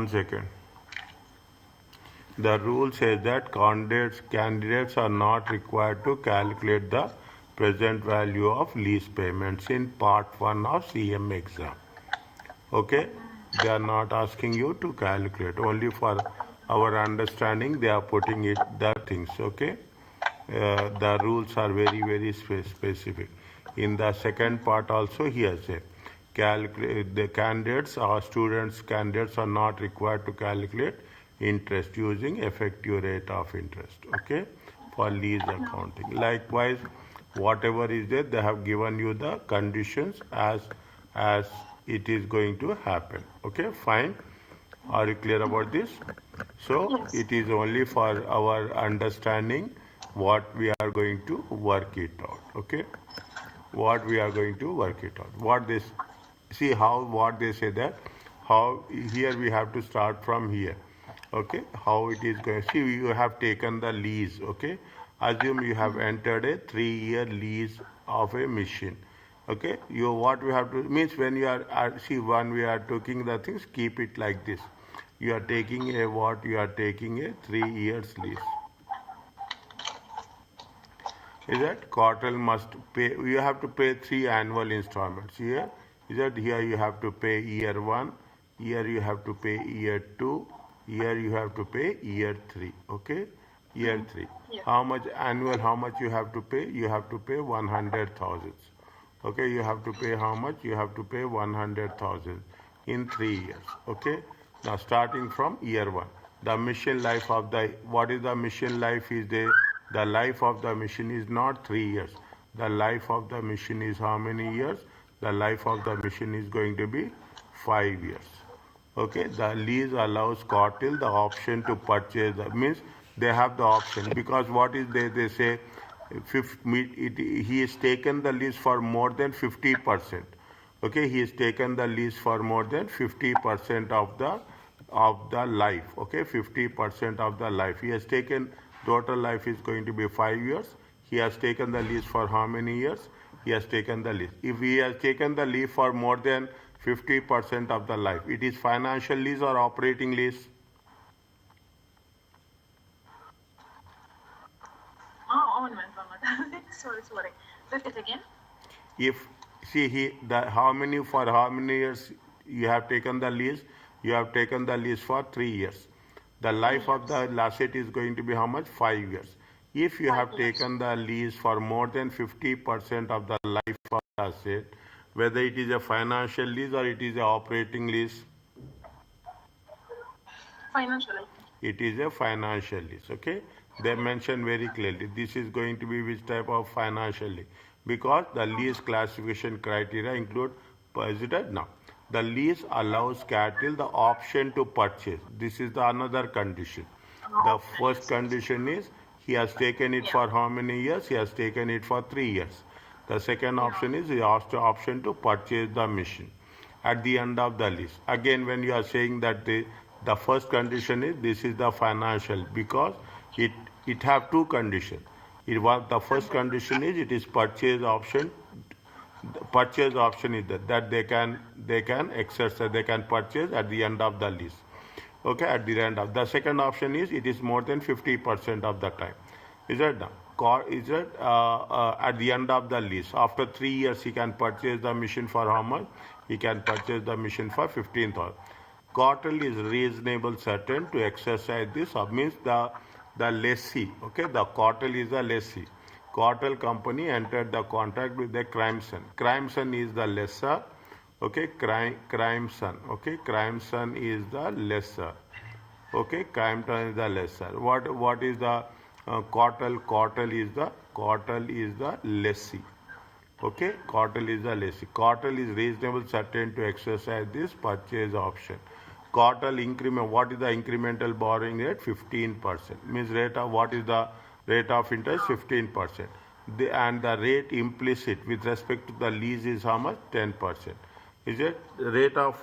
one second. The rule says that candidates are not required to calculate the present value of lease payments in part 1 of CMA exam. Okay, they are not asking you to calculate. Only for our understanding, they are putting it the things. Okay, the rules are very specific. In the second part also, he has said the candidates or candidates are not required to calculate interest using effective rate of interest. Okay, for lease accounting. Likewise, whatever is there, they have given you the conditions as it is going to happen. Okay, fine. Are you clear about this? So it is only for our understanding what we are going to work it out. Okay, what we are going to work it out. See how what they say that how here we have to start from here. Okay, how it is going. See, you have taken the lease. Okay, assume you have entered a 3-year lease of a machine. Okay, you what we have to means when you are see when we are taking the things, keep it like this. You are taking a what? You are taking a 3 years lease. Is that Cortel must pay? You have to pay 3 annual installments here. Is that here you have to pay year 1, here you have to pay year 2, here you have to pay year 3. Okay, year 3. Yes. How much annual? How much you have to pay? You have to pay 100,000. Okay, you have to pay how much? You have to pay 100,000 in 3 years. Okay, now starting from year 1, the machine life of the what is the machine life is there? The life of the machine is not 3 years. The life of the machine is how many years? The life of the machine is going to be 5 years. Okay, the lease allows Cortel the option to purchase. Means they have the option because what is they say, he has taken the lease for more than 50%. Okay, he has taken the lease for more than 50% of the life. Okay, 50% of the life he has taken. Total life is going to be 5 years. He has taken the lease for how many years? He has taken the lease. If he has taken the lease for more than 50% of the life, it is financial lease or operating lease? Sorry. Repeat it again. If see how many years you have taken the lease? You have taken the lease for 3 years. The life of the asset is going to be how much? 5 years. If you have taken the lease for more than 50% of the life of the asset, whether it is a financial lease or it is a operating lease? Financial. It is a financial lease. Okay, they mention very clearly this is going to be which type of financial lease, because the lease classification criteria include now. The lease allows Cortel the option to purchase. This is the another condition. The first condition is he has taken it for how many years? He has taken it for 3 years. The second option is he has the option to purchase the machine at the end of the lease. Again, when you are saying that the first condition is this is the financial, because it have 2 conditions. The first condition is it is purchase option. The purchase option is that they can exercise, they can purchase at the end of the lease. Okay, at the end of the second option is it is more than 50% of the time. Is it now? Is it at the end of the lease after 3 years he can purchase the machine for how much? He can purchase the machine for 15,000. Cortel is reasonable certain to exercise this. Means the lessee. Okay, the Cortel is the lessee. Cortel company entered the contract with the Crimson. Crimson is the lessor. Okay, Crimson. Okay, Crimson is the lessor. Okay, Crimson is the lessor. What is the Cortel? Cortel is the lessee. Okay, Cortel is the lessee. Cortel is reasonable certain to exercise this purchase option. Cortel increment. What is the incremental borrowing rate? 15%. Means rate of what is the rate of interest? 15%. And the rate implicit with respect to the lease is how much? 10%. Is it rate of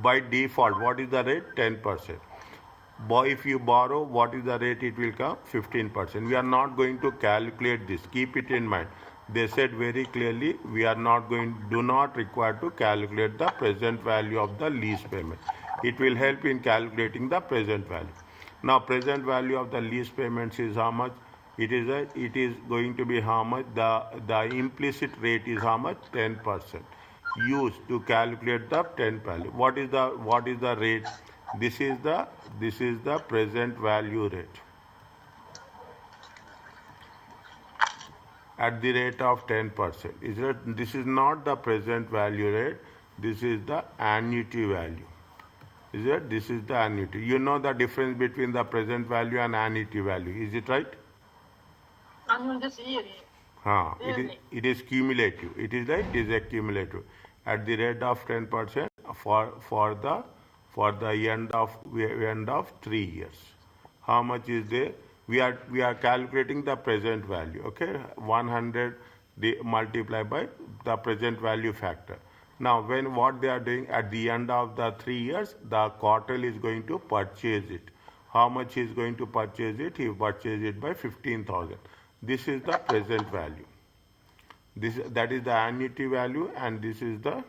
by default? What is the rate? 10%. If you borrow, what is the rate? It will come 15%. We are not going to calculate this. Keep it in mind. They said very clearly we are not do not require to calculate the present value of the lease payment. It will help in calculating the present value. Now, present value of the lease payments is how much? It is going to be how much? The implicit rate is how much? 10%. Used to calculate the 10 value. What is the rate? This is the present value rate at the rate of 10%. This is not the present value rate. This is the annuity value. This is the annuity. You know the difference between the present value and annuity value. Is it right? Annual this year. Yearly. It is cumulative. It is a cumulative at the rate of 10% for the end of 3 years. How much is there? We are calculating the present value. Okay, 100 multiplied by the present value factor. Now, what they are doing at the end of the 3 years, the quarter is going to purchase it. How much he is going to purchase it? He purchased it by 15,000. This is the present value. That is the annuity value, and this is the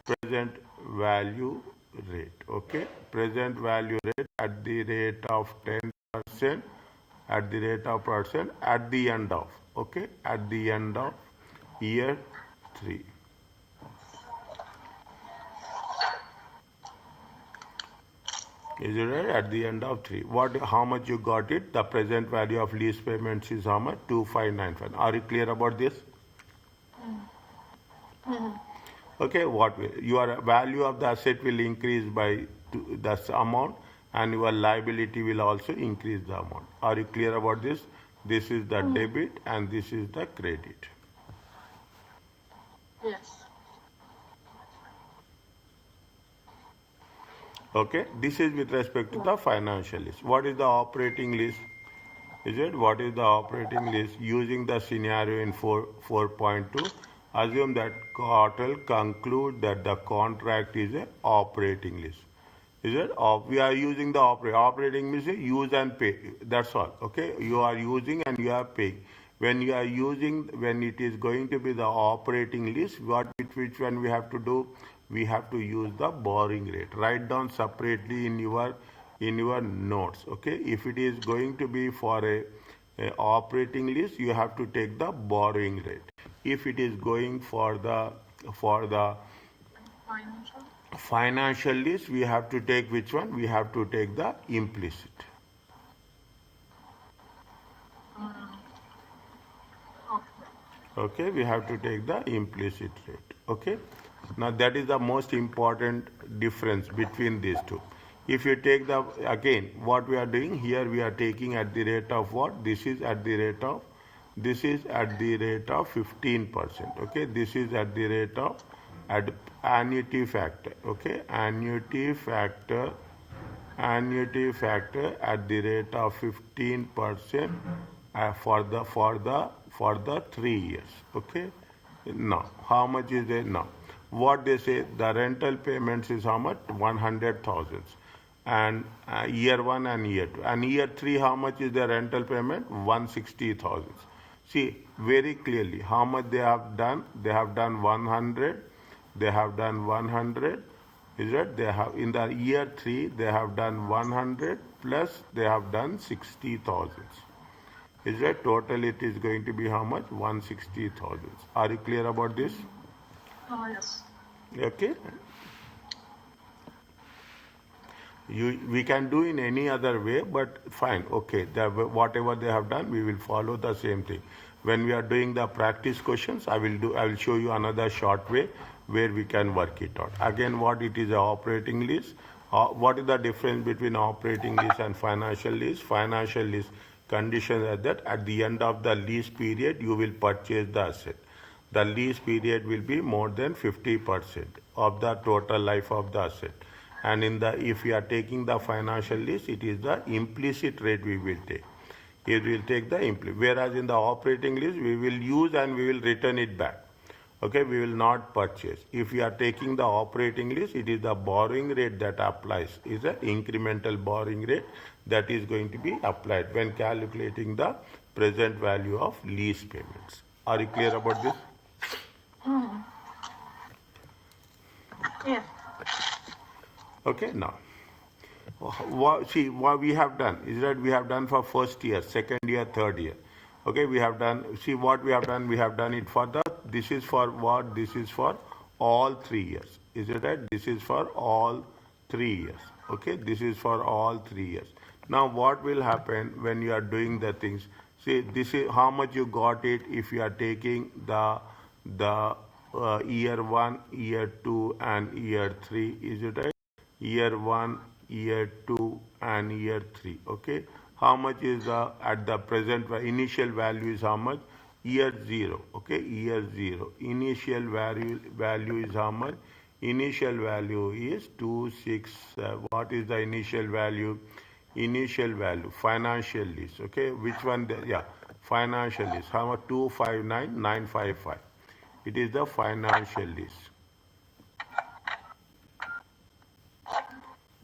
present value rate. Okay, present value rate at the rate of 10%, at the rate of percent at the end of, okay, at the end of year 3. Is it right? At the end of 3. How much you got it? The present value of lease payments is how much? 2595. Are you clear about this? Okay, your value of the asset will increase by this amount, and your liability will also increase the amount. Are you clear about this? This is the debit and this is the credit. Yes. Okay, this is with respect to the financial list. What is the operating list? What is the operating list? Using the scenario in 4.2, assume that cartel conclude that the contract is a operating list. We are using the operating means use and pay. That's all. Okay, you are using and you are paying. When it is going to be the operating list, which one we have to do? We have to use the borrowing rate. Write down separately in your notes. Okay, if it is going to be for a operating list, you have to take the borrowing rate. If it is going for the financial list, we have to take which one? We have to take the implicit. Okay, we have to take the implicit rate. Okay, now that is the most important difference between these two. If you take again, what we are doing here, we are taking at the rate of what? This is at the rate of 15%. Okay, this is at the rate of annuity factor. Okay, annuity factor at the rate of 15% for the 3 years. Okay, now how much is it now? What they say, the rental payments is how much? 100,000, and year 1 and year 2, and year 3 how much is the rental payment? 160,000. See very clearly how much they have done. They have done 100. They have done 100. They have in the year 3 they have done 100 plus they have done 60,000. Total it is going to be how much? 160,000. Are you clear about this? Yes. Okay. We can do in any other way, but fine. Okay, whatever they have done, we will follow the same thing. When we are doing the practice questions, I will show you another short way where we can work it out. Again, what it is a operating lease. What is the difference between operating lease and financial lease? Financial lease conditions are that at the end of the lease period, you will purchase the asset. The lease period will be more than 50% of the total life of the asset. And if we are taking the financial lease, it is the implicit rate we will take. It will take the implicit. Whereas in the operating lease, we will use and we will return it back. Okay, we will not purchase. If we are taking the operating lease, it is the borrowing rate that applies. Is an incremental borrowing rate that is going to be applied when calculating the present value of lease payments. Are you clear about this? Yes. Okay, now, see what we have done is that we have done for first year, second year, third year. Okay, we have done, see what we have done, we have done it for the, this is for what, this is for all 3 years. Is it right? This is for all 3 years. Okay, this is for all 3 years. Now what will happen when you are doing the things? See, this is how much you got it if you are taking the year one, year two, and year three. Is it right? Year one, year two, and year three. Okay. How much is the at the present initial value is how much? Year zero. Okay. Year zero. Initial value is how much? Initial value is 267. What is the initial value? Initial value, financial lease. Okay, which one? Yeah, financial lease. How much? 259,955. It is the financial lease.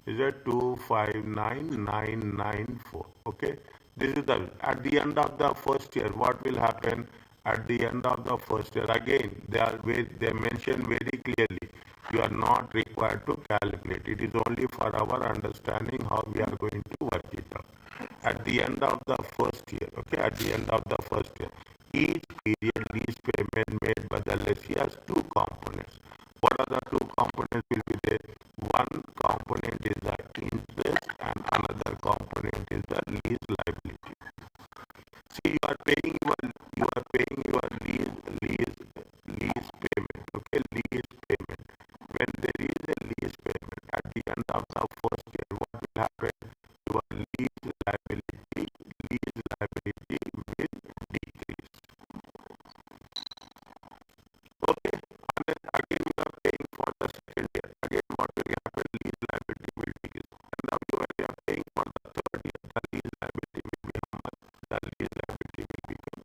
Is it 259,994? Okay, this is the at the end of the first year. What will happen at the end of the first year? Again, they mention very clearly. You are not required to calculate. It is only for our understanding how we are going to work it out. At the end of the first year, okay, at the end of the first year, each period lease payment made by the lessee has two components. What are the two components will be there? One component is the interest and another component is the lease liability. See, you are paying your lease payment. Okay, lease payment. When there is a lease payment at the end of the first year, what will happen? Your lease liability will decrease. Okay, and then again you are paying for the second year. Again, what will happen? Lease liability will decrease. And now you are paying for the third year. The lease liability will be how much? The lease liability will become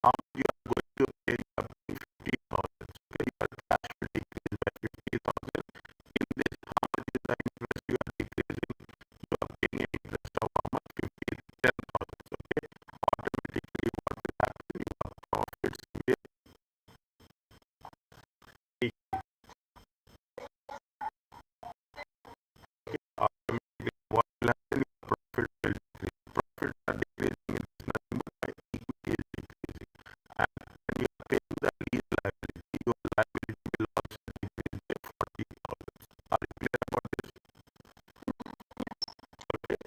how much you are going to pay? You are paying 50,000. Okay, your cash will decrease by 50,000. In this, how much is the interest you are decreasing? You are paying an interest of how much? 10,000. Okay, automatically what will happen? Your profits will automatically what will happen? Your profit will decrease. Profits are decreasing in this nothing but my equity is decreasing. And when you are paying the lease liability, your liability will also decrease by 40,000. Are you clear about this? Okay.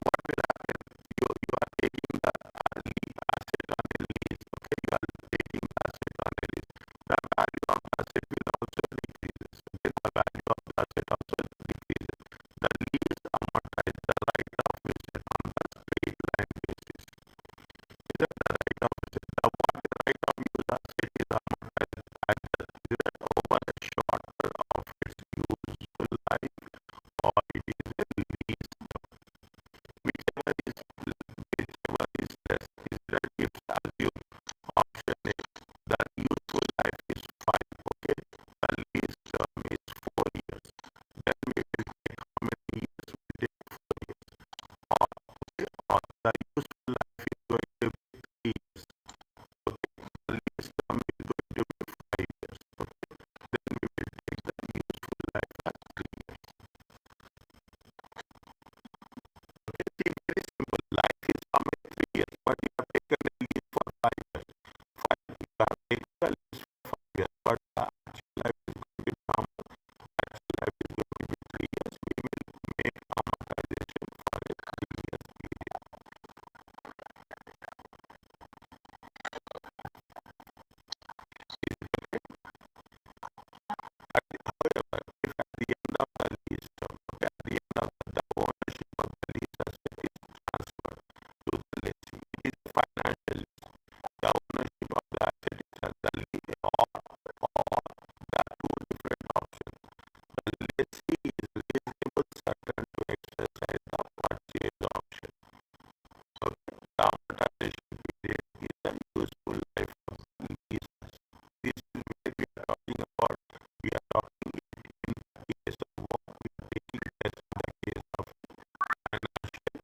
What will happen? You are taking the asset on a lease. Okay, you are taking the asset on a lease. The value of the asset will also decrease. Okay, the value of the asset also decreases. The lease amortize the right of use on the straight line basis. Is that the right of use? The what right of use asset is amortized at the period over a shorter of its useful life, or it is a lease term. Whichever is less is that if assume option A, the useful life is 5, okay, the lease term is 4 years. Then we will take how many years we take 4 years. Or, okay, or the useful life is going to be 3 years. Okay, the lease term is going to be 5 years. Okay, then we will take the useful life as 3 years. Okay, see, very simple. Life is how many 3 years, but you have taken a lease for 5 years. You have taken the lease for 5 years, but the actual life is going to be how much? Actual life is going to be 3 years. We will make amortization for a 3 years period. However, if at the end of the lease term, okay, at the end of the ownership of the lease asset is transferred to the lessee, it is a financial lease. The ownership of the asset is at the lessee, or there are two different options. The lessee is reasonable certain to exercise the purchase option. So the amortization period is the useful life of the lease asset. This is where we are talking about. We are talking in the case of what we are taking test in the case of financial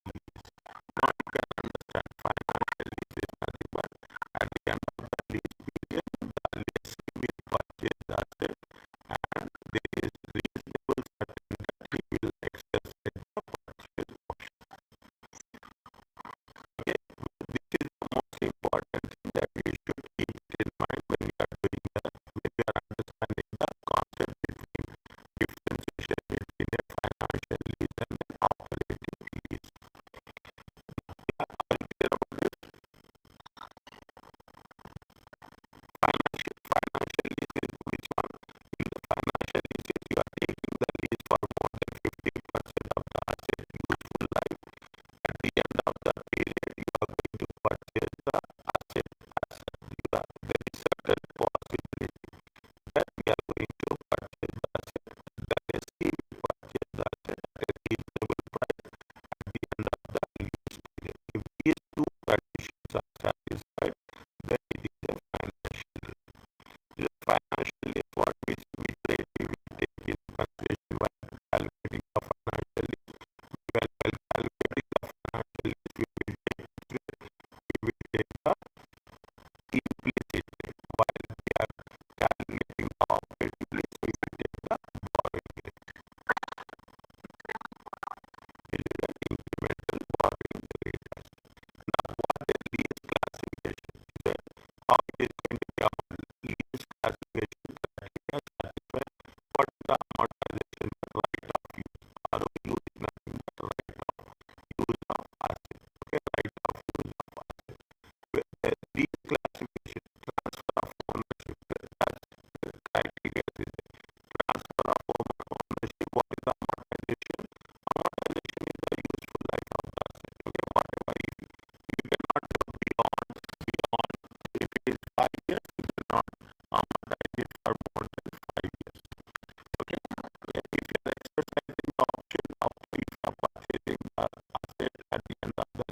lease. Now you can understand financial lease is nothing but at the end of the lease period, the lessee will purchase the asset and there is reasonable certainty that he will exercise the purchase option. Okay, this is the most important thing that we should keep in mind when we are doing that, when we are understanding the concept between differentiation between a financial lease and an operating lease. Are you clear about this? Financial lease is which one? In the financial leases, you are taking the lease for more than 50% of the asset useful life. At the end of the period, you are going to purchase the asset as there is certain possibility that we are going to purchase the asset. The lessee will purchase the asset at a reasonable price at the end of the lease period. If these two conditions are satisfied, then it is a financial lease. The financial lease, what we take in consideration while calculating the financial lease. While calculating the financial lease, we will take the implicit rate. While we are calculating the operating lease, we will take the borrowing rate. This is an incremental borrowing rate. Now, what is lease classification? How it is going to be our lease classification criteria satisfied? What is the amortization right of use? ROU is nothing but right of use of asset. Okay, right of use of asset. Lease classification, transfer of ownership, criteria is there. Transfer of ownership, what is the amortization? Amortization is the useful life of the asset. Okay, whatever you cannot go beyond, if it is 5 years, you cannot amortize it for more than 5 years. Okay, if you are exercising the option of purchasing the asset at the end of the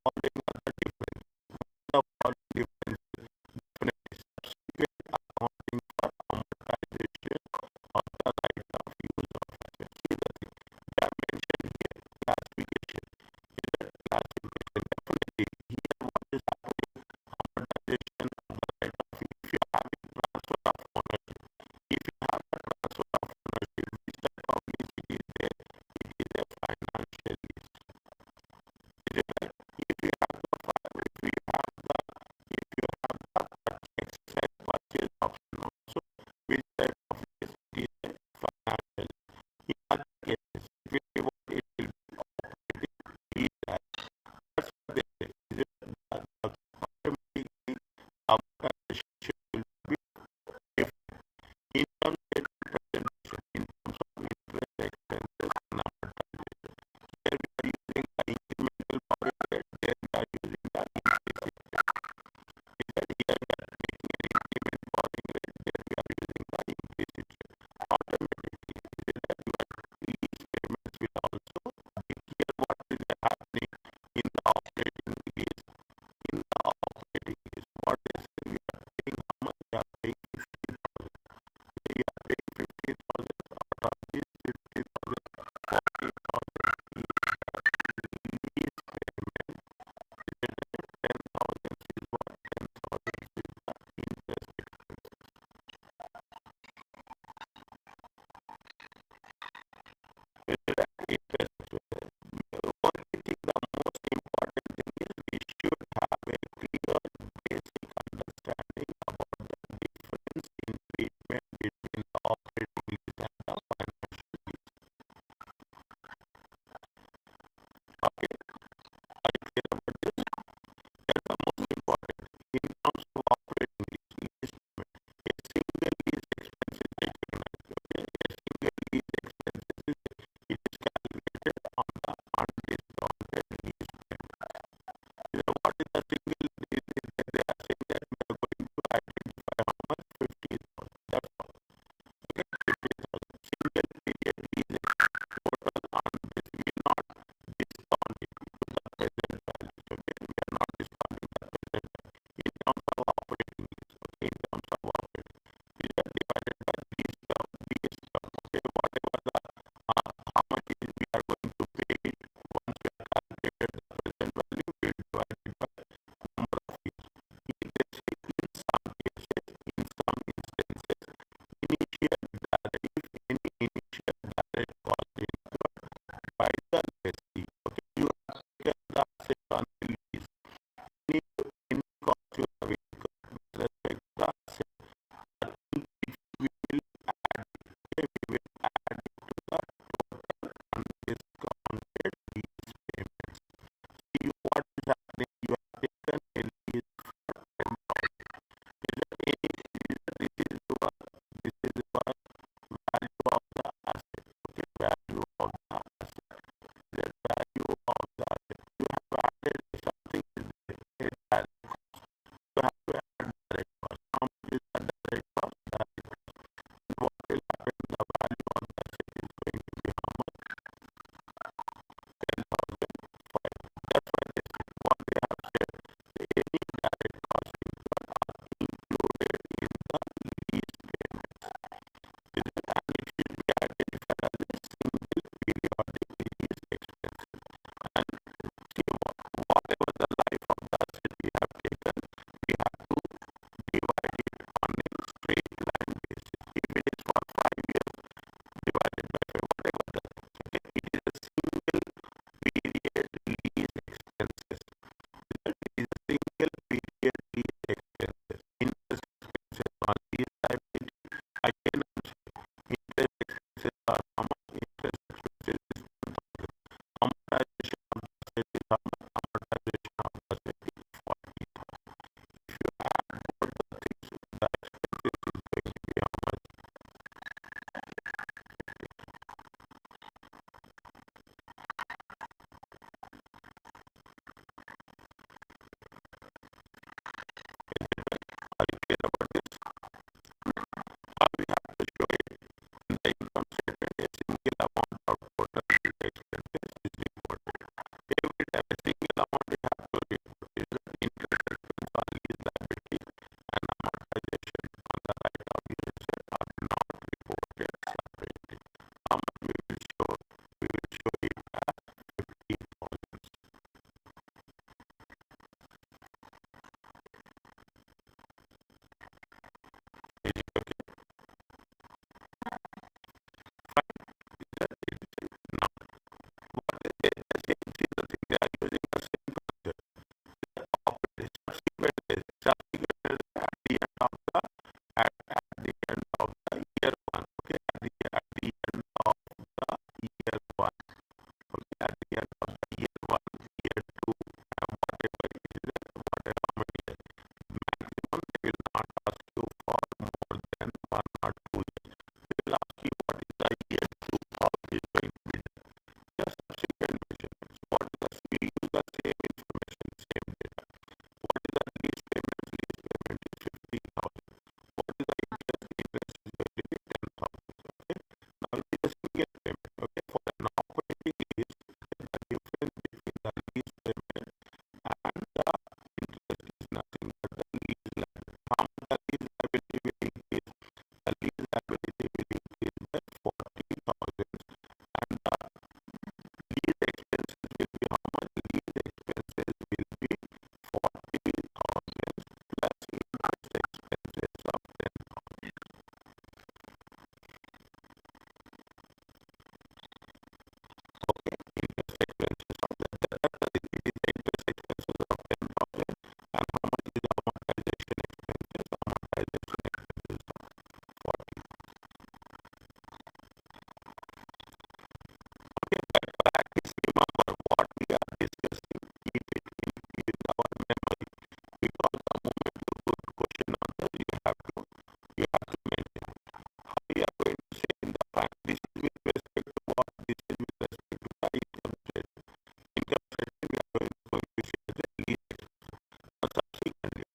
following are the difference. The following differences definitely subsequent accounting for amortization of the right of use of assets. See the thing. They are mentioned here. Classification. Is a classification. Definitely. Here what is happening? Amortization of the right of use. If you have a transfer of ownership, if you have a transfer of ownership, which type of lease it is there? It is a financial lease. Is it right? If you have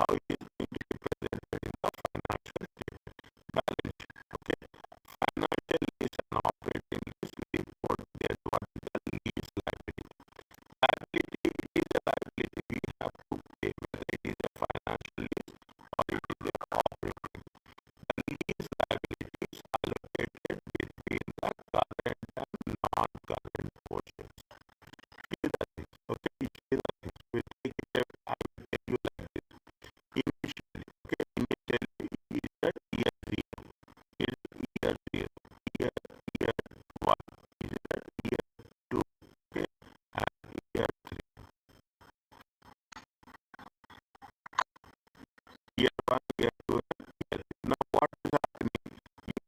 how it is going to be presented in the financial statement. Balance sheet. Okay. Financial lease and operating lease report. There's what is the lease liability. Liability, it is a liability we have to pay, whether it is a financial lease or it is a operating. The lease liability is allocated between the current and non-current portions. These are things. Okay, these are things. We take it. I will tell you like this. Initially, okay, initially is that year zero. Is year zero. Year one. Is that year two. Okay, and year three. Year one, year two, and year three. Now, what is happening?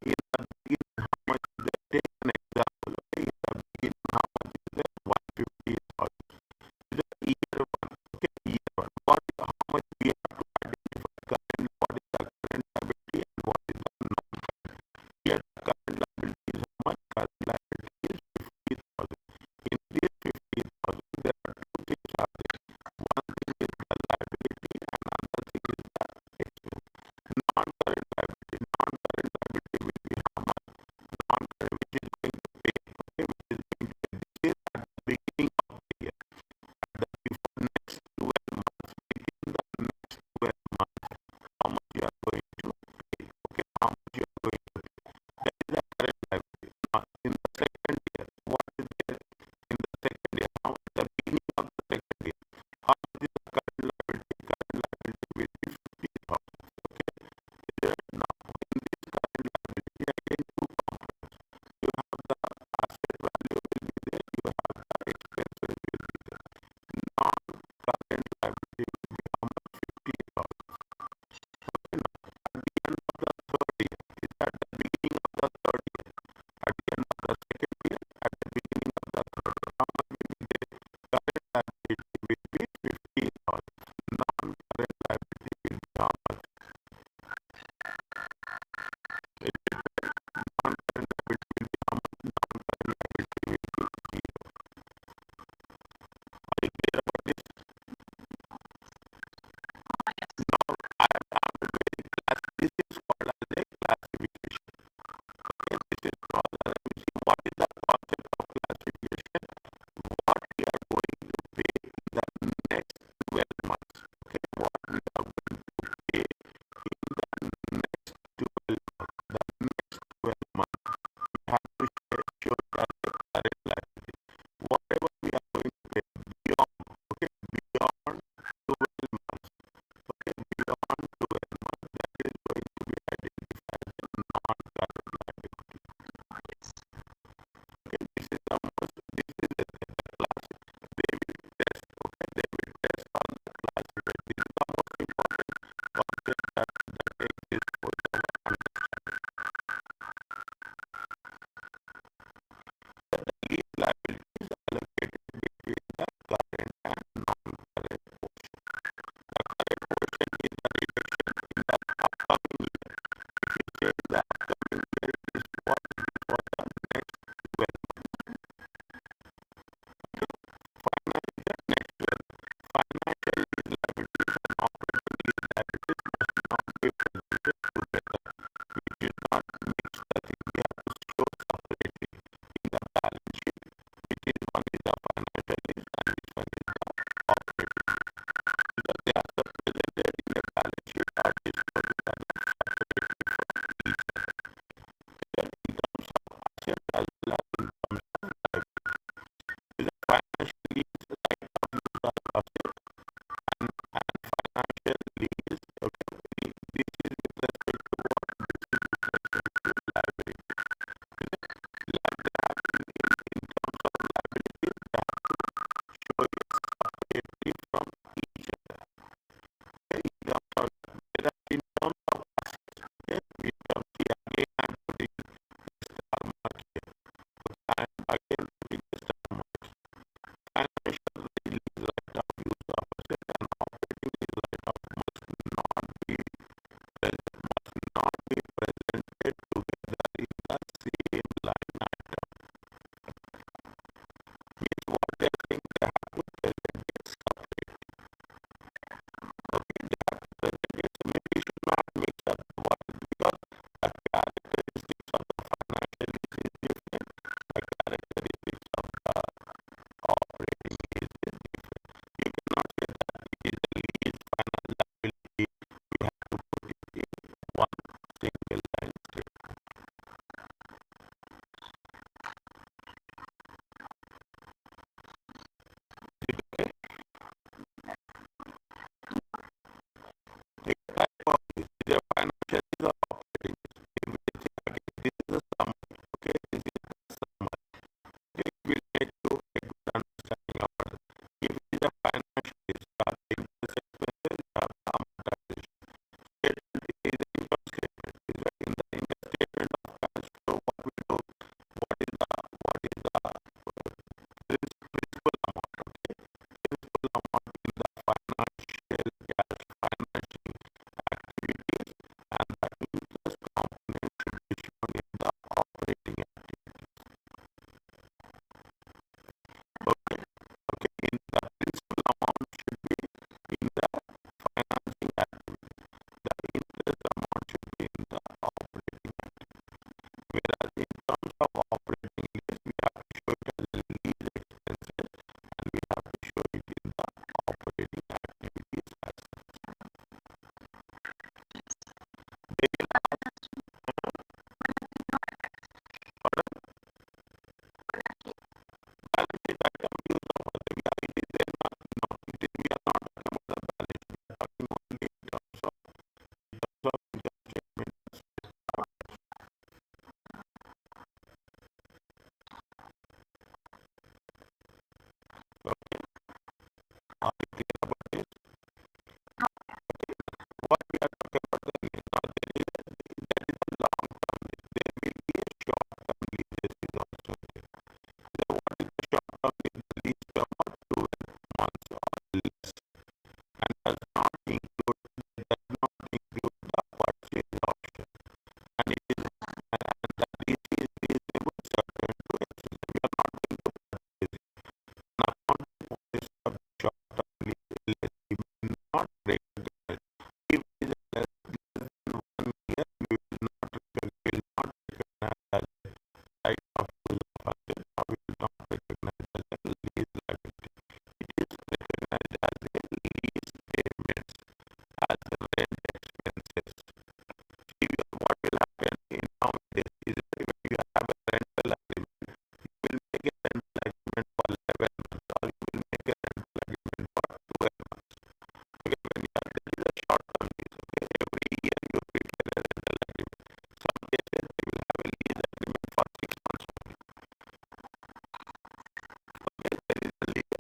In the beginning, how much is there? Take an example. Okay, in the beginning, how much is there? 150,000. Is it year one? Okay, year one. How much we have to identify current? What is the current liability and what is the non-current? Here, the current liability is how much? Current liability is 50,000. In this 50,000, there are two things happening. One thing is the liability and another thing is the expense. does not include the purchase option. And it is and the risk is reasonable, certain to excellent. We are not going to purchase it. An account policy of the short-term lease will not recognize. If it is less than 1 year, we will not recognize as right of use of asset, or we will not recognize as a lease liability. It is recognized as a lease payment, as the rent expenses. See, what will happen in nowadays is that when you have a rental agreement, you will make a rental agreement for 11 months, or you will make a rental agreement for 12 months. Okay, when you are, that is a short term lease. Okay, every year you prepare a rental agreement. Some cases they will have a lease agreement for 6 months only. Okay, there is a lease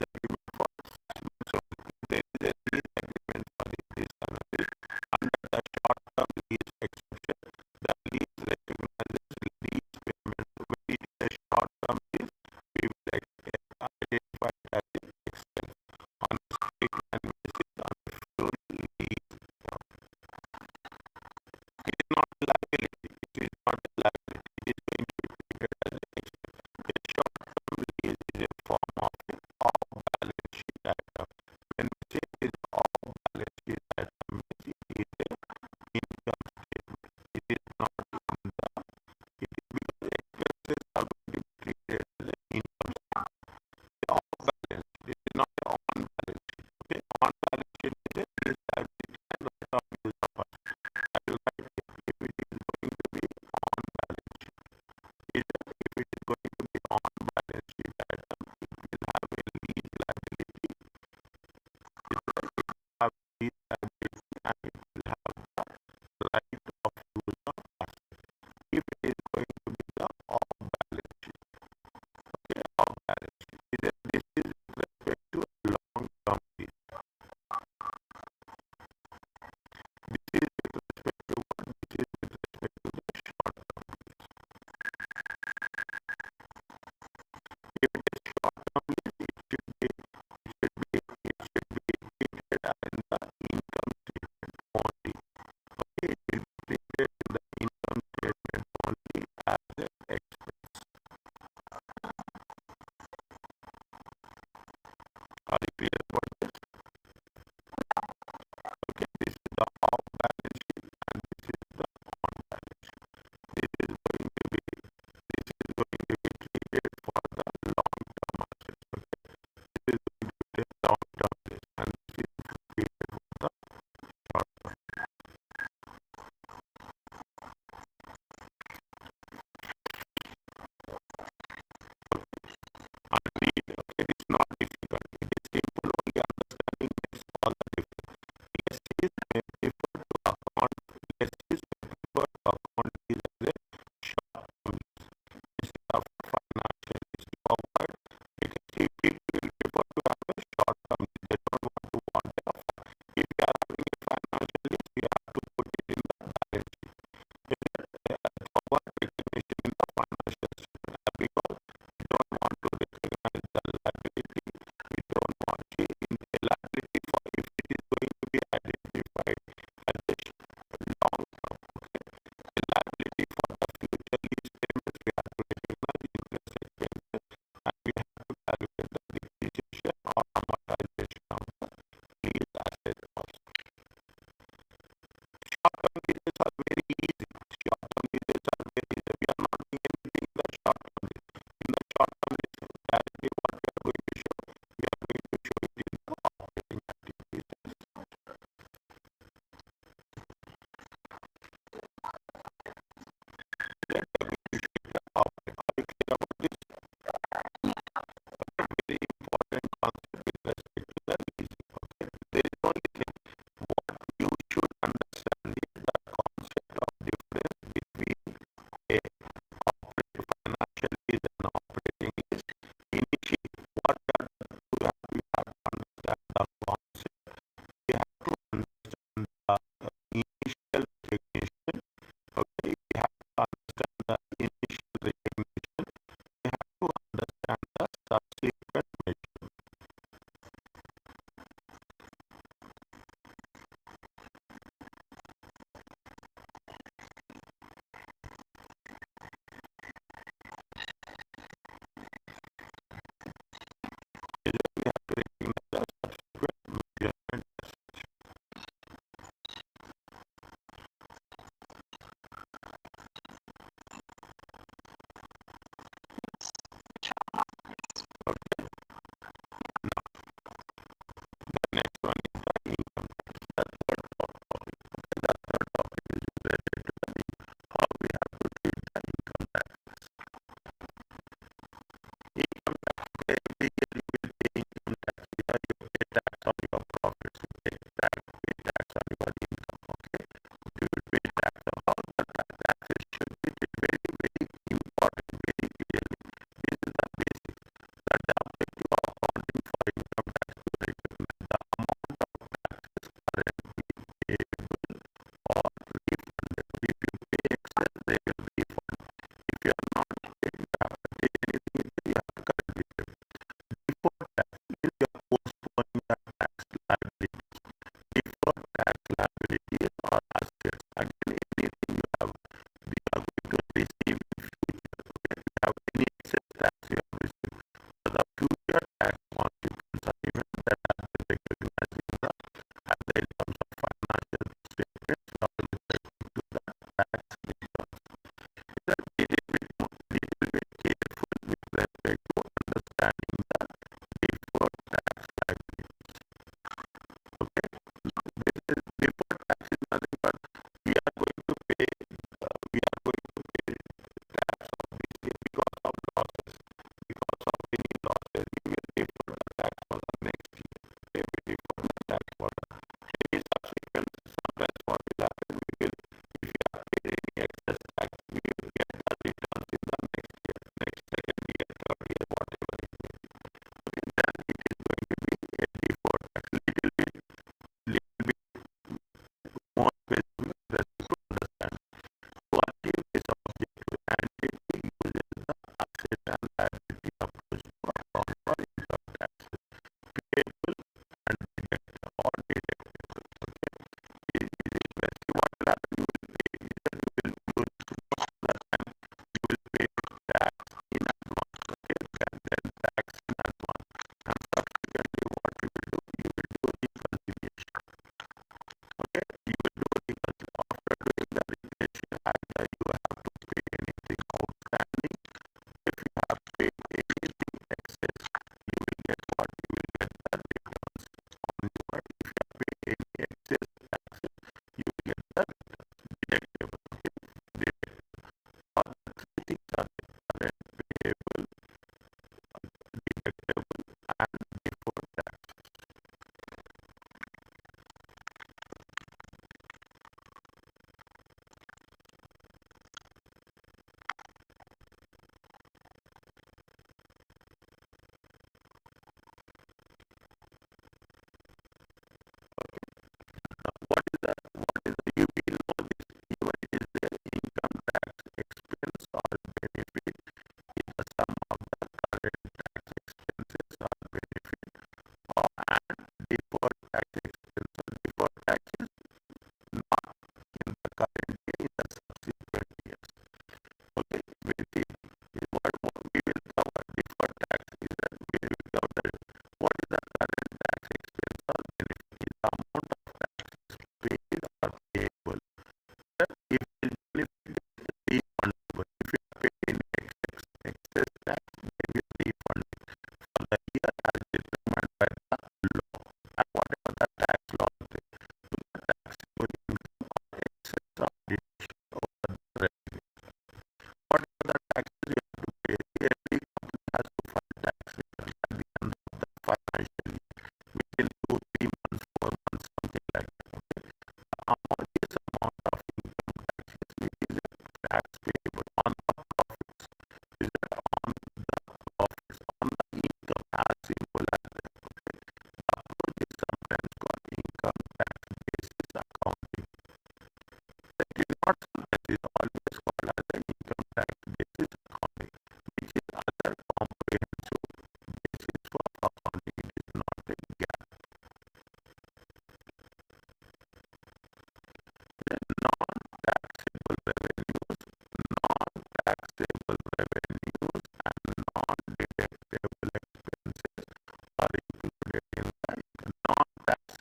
agreement for 6 months only. There is a lease agreement for this kind of lease. Under the short term lease exception, the lease recognizes lease payment. When it is a short term lease, we will identify it as an expense on a straight line basis on a full lease. It is not a liability. It is not a liability. It is going to be treated as an expense. A short term lease is a form of an off-balance sheet item. When we say it is off-balance sheet item, it is a income statement. It is not in the. It is because expenses are going to be treated as an income statement. The off-balance sheet. It is not an on-balance sheet. Okay, on-balance sheet is a lease liability and right of use of asset. I will write it. If it is going to be on balance sheet, if it is going to be on balance sheet item, it will have a lease liability. It will have lease liability and it will have the right of use of asset. If it is going to be the off balance sheet, okay, off balance sheet. This is with respect to long term lease. This is with respect to what? This is with respect to the short term lease. If it is short term lease, it should be treated as in the income statement only. Okay, it will be treated in the income statement only as an expense. Are you clear about this? Okay, this is the off balance sheet and this is the on balance sheet. This is going to be treated for the long term assets. Okay, this is going to be a long term lease and this is treated for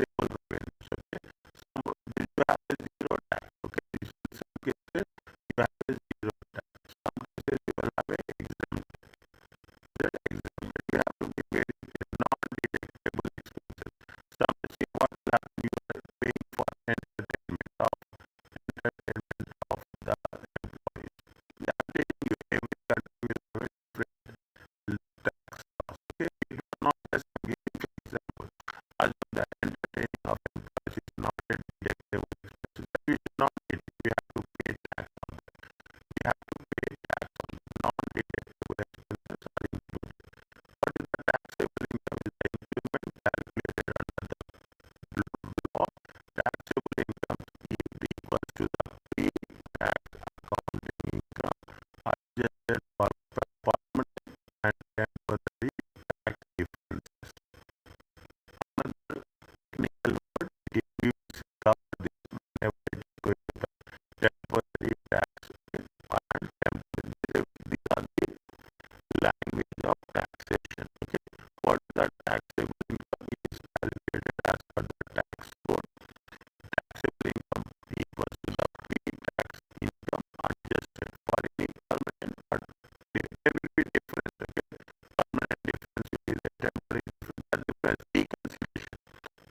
taxable revenues. Okay, some this you have a zero tax. Okay, this in some cases you have a zero tax. Some cases you will have a exempt. The exempt you have to be very non-deductible expenses. Some say what will happen, you are paying for entertainment of the employees. We are telling you every country will have a different tax laws. Okay, it is not just giving example. As of the entertaining of employees is not a deductible expenses. We should not get it. We have to pay tax on that. We have to pay tax on non-deductible expenses are included. What is the taxable income? Is the increment calculated under the law? Taxable income is equal to the pre-tax accounting income adjusted for performance and temporary tax differences. Another technical word, it gives cover this whenever it is going to temporary tax and temporary. These are the language of taxation. Okay, what the taxable income is calculated as per the tax code. Taxable income equals to the pre-tax income adjusted for any permanent, but there will be difference. Okay, permanent difference is a temporary difference. That depends reconciliation,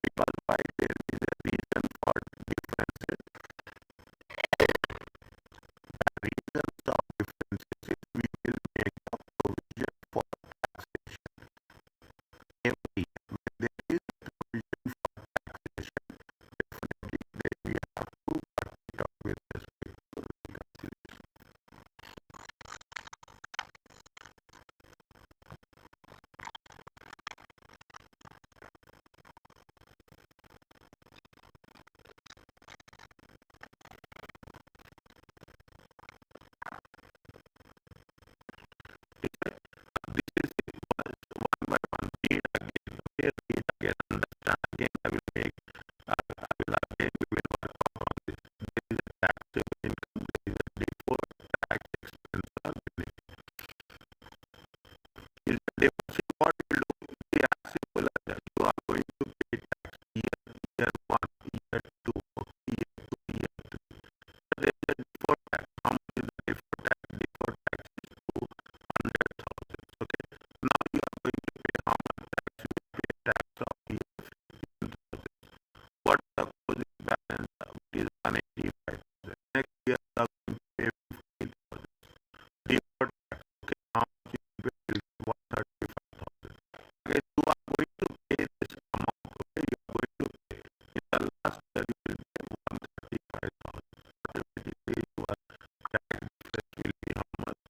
because why there is a reason for differences. The reasons of differences is we will make a provision for taxation every year. When there is a provision for taxation, definitely then we have to cut it off with respect to reconciliation. This is it was one by one. Read again. Okay, read again. Understand again. I will make. I will again. We will work on this. There is a taxable income. There is a deferred tax expense or benefit. Is the difference in what you do? They are simple as that. You are going to pay tax year one, year two, year two, year three. So there is a deferred tax. How much is the deferred tax? Deferred tax is 200,000. Okay. Now you are going to pay how much tax? You will pay tax of year 15,000. What the closing balance of it is 185,000. Next year you are going to pay 15,000. Deferred tax. Okay. How much you will pay? 135,000. Okay. You are going to pay this amount. Okay. You are going to pay. In the last year you will pay 135,000. Automatically your tax difference will be how much?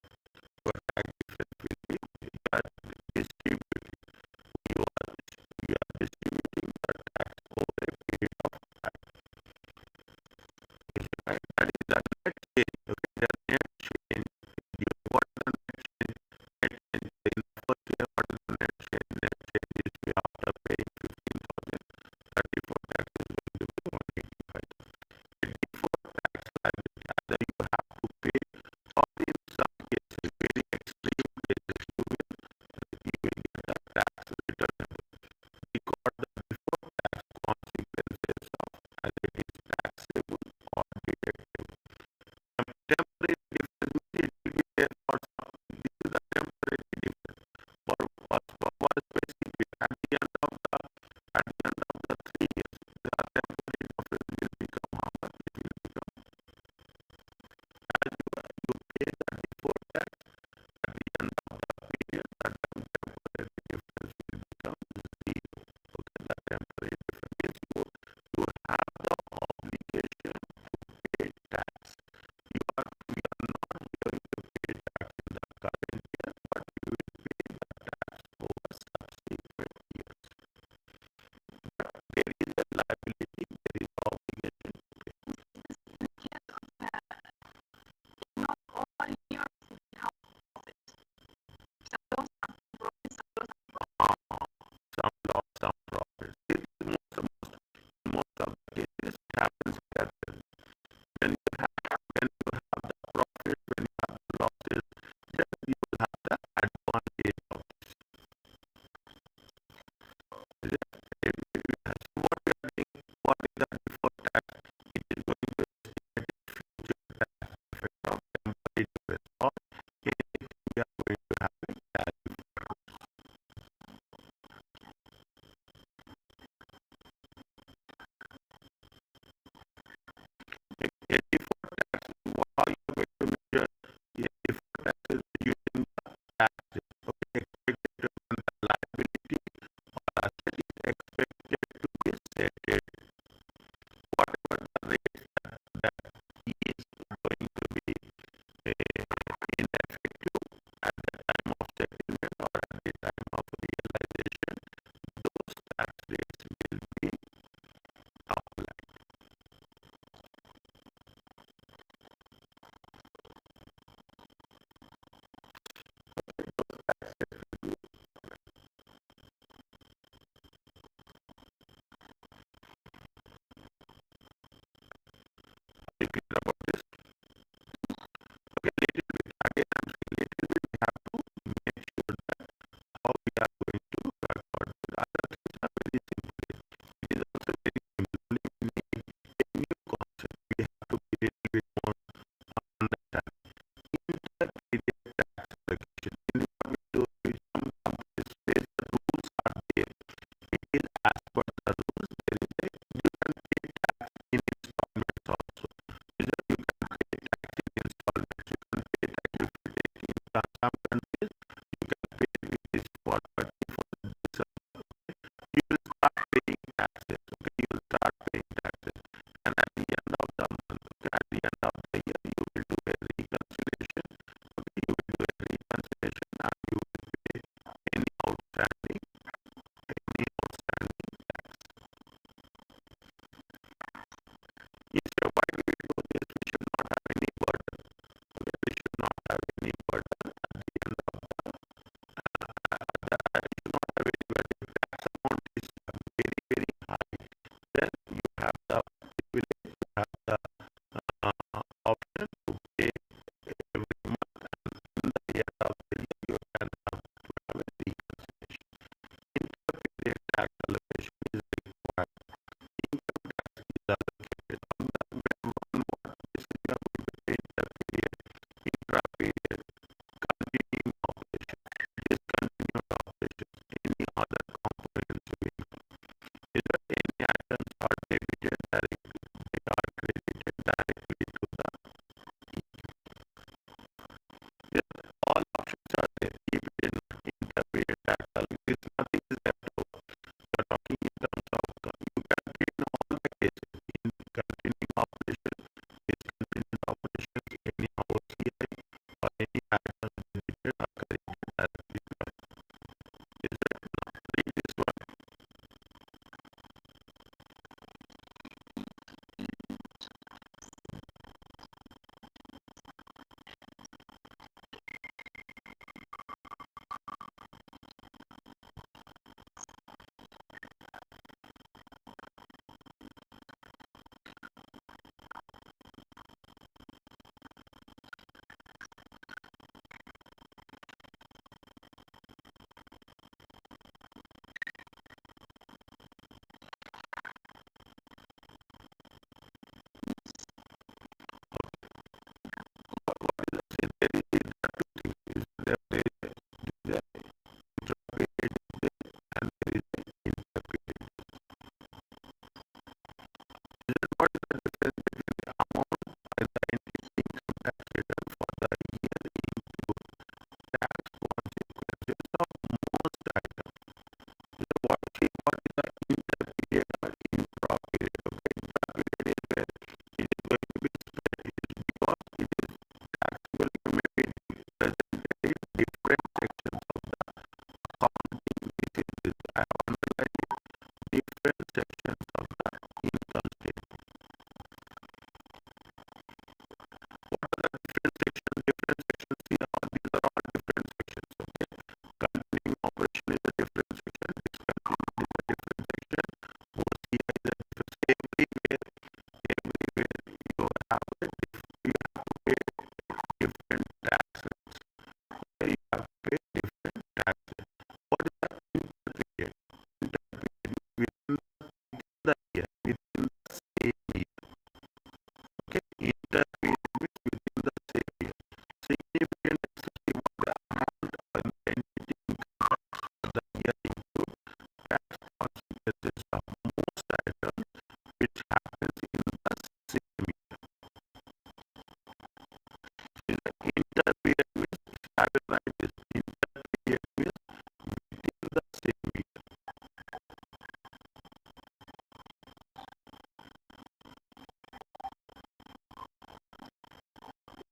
Your tax difference will be distributed. You are distributing the tax over a period of time. Right? That is the net change. Okay, the net change. What is the net change? Net change. In the first year, what is the net change? Net change is after paying 15,000, 34 tax is going to be 185,000. The deferred tax liability, either you have to pay, or in some cases, very extreme cases, you will get a tax returnable. Because the deferred tax consequences of as it is taxable or deductible. Temporary difference it will be there for some. This is a temporary difference. For specific at the end of the 3 years, the temporary difference will become how much? It will become as you pay the deferred tax at the end of the period, the temporary difference will become zero. Okay, the temporary difference is you have the you clear about this? Okay, little bit again. I'm saying little bit. We have to make sure that how we are going to record. Other things are very simple. It is also very simple. Only we need a new concept. We have to be a little bit more understand. Intermediate tax allocation. In what we do is some companies say the rules are there. It is as per the rules. There is a you can pay tax in installments also. You can pay tax in installments. You can pay tax if you take in some countries. You can pay with this for, but for this, you will start paying taxes. Okay, you will start paying taxes, and at the end of the month, okay, at the end of the year, you will do a reconciliation. Okay, you will do a reconciliation, and you will pay any outstanding tax. Instead, why do we do this? We should not have any burden. Okay, we should not have any burden at the end of the you should not have any burden. If tax amount is very, very high, then you have the privilege, you have the option to pay every month, and in the end of the year, you can have to have a reconciliation. Intermediate tax allocation is required. Income tax is allocated on the one more. This is going to pay intermediate, intra-period, continuing operations, discontinued operations, any other comprehensive income. Is there any items are debited directly? They are credited directly to the yes, all options are there. Keep it in intermediate tax allocation. Nothing is left over. We are talking in terms of you can pay in all the cases in continuing operations, discontinued operations, any OCI or any items debited or credited directly to us. Is that not? Read this one. What is the there is two things. Is there is the intra-period and there is the interperiod. What is the difference between the amount and the income tax return for the year include tax consequences of most items? What is the interperiod or intra-period? Okay, intra-period is where it is going to be spread. It is because it is taxable, you may be presented in different sections of the accounting. This is this. I have underlined it. Different sections of the income statement. What are the different sections? Different sections. These are all different sections. Okay. Continuing operation is a different section. Discontinued is a different section. OCI is a different. Everywhere you have a you have to pay different taxes. Okay, you have to pay different taxes. What is the interperiod? Interperiod within the year, within the same year. Okay, interperiod means within the same year. Significant excessive of the amount and entity income tax for the year include tax consequences of most items which happens in the same year. Is the interperiod means I will write this interperiod means within the same year.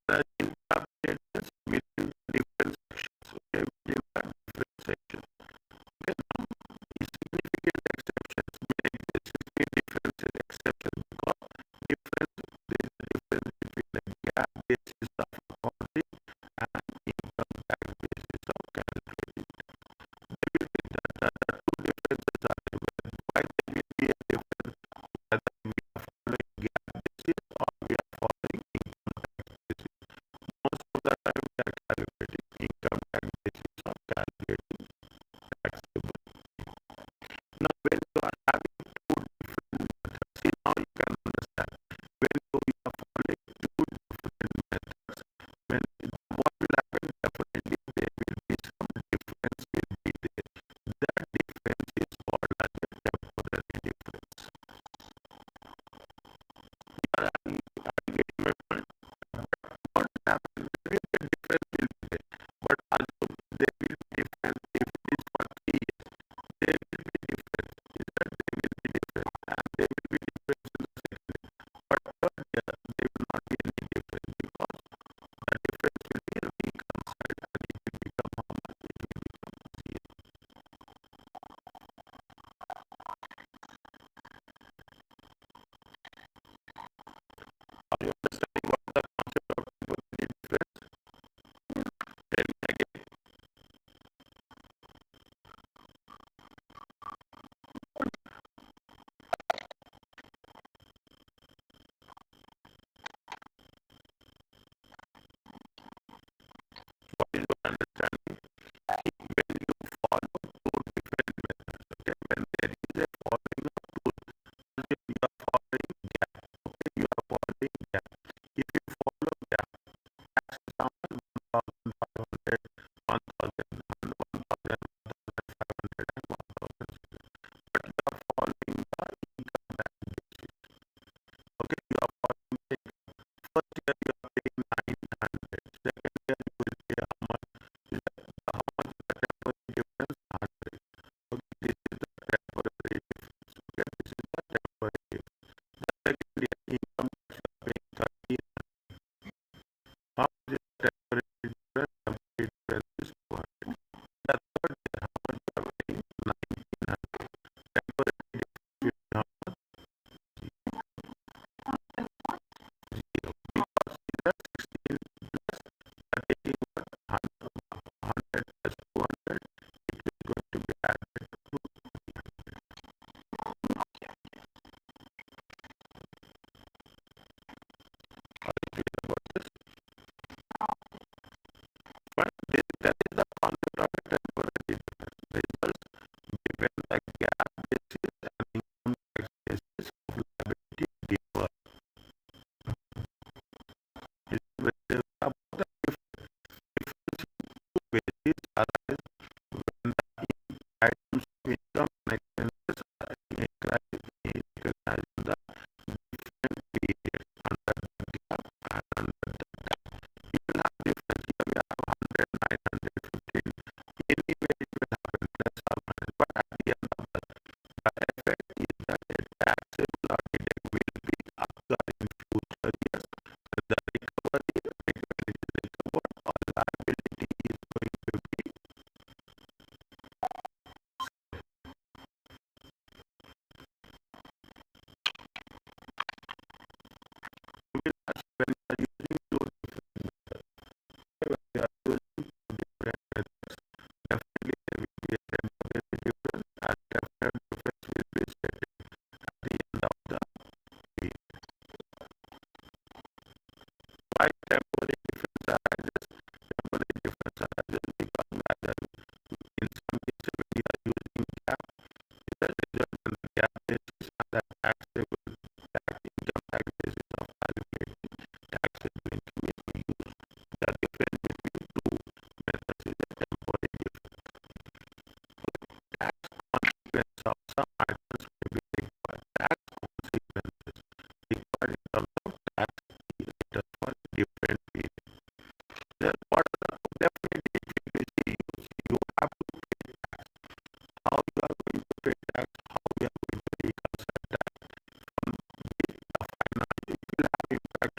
The interperiod means within different sections. Okay, within the different sections. Okay, now significant exceptions may exist. Significant exceptions because difference there is a difference between the gap basis of accounting and income tax basis of calculating. There will be the two differences are there. Why there will be a difference whether we are following gap basis or we are period under the gap and under the gap. You will have difference here. We have 100, 915. Anyway, it will happen plus or minus. But at the end of the effect is that a taxable holiday will be occur in future years. And the recovery, when it is recovered, or liability is going to be when you are using two different methods, definitely there will be a temporary difference and definite difference will be set at the end of the period. Why temporary difference arises? Temporary difference arises because whether in some cases when you are using gap, the result on the gap basis and the taxable tax income tax basis of calculating tax is going to be used. The difference between two methods is a temporary difference. Tax consequence of some items may be required. Tax consequences required in terms of tax return for different periods. Then what are the definitely if you have to pay tax. How you are going to pay tax, how you are going to reconcile tax from the finance, it will have impact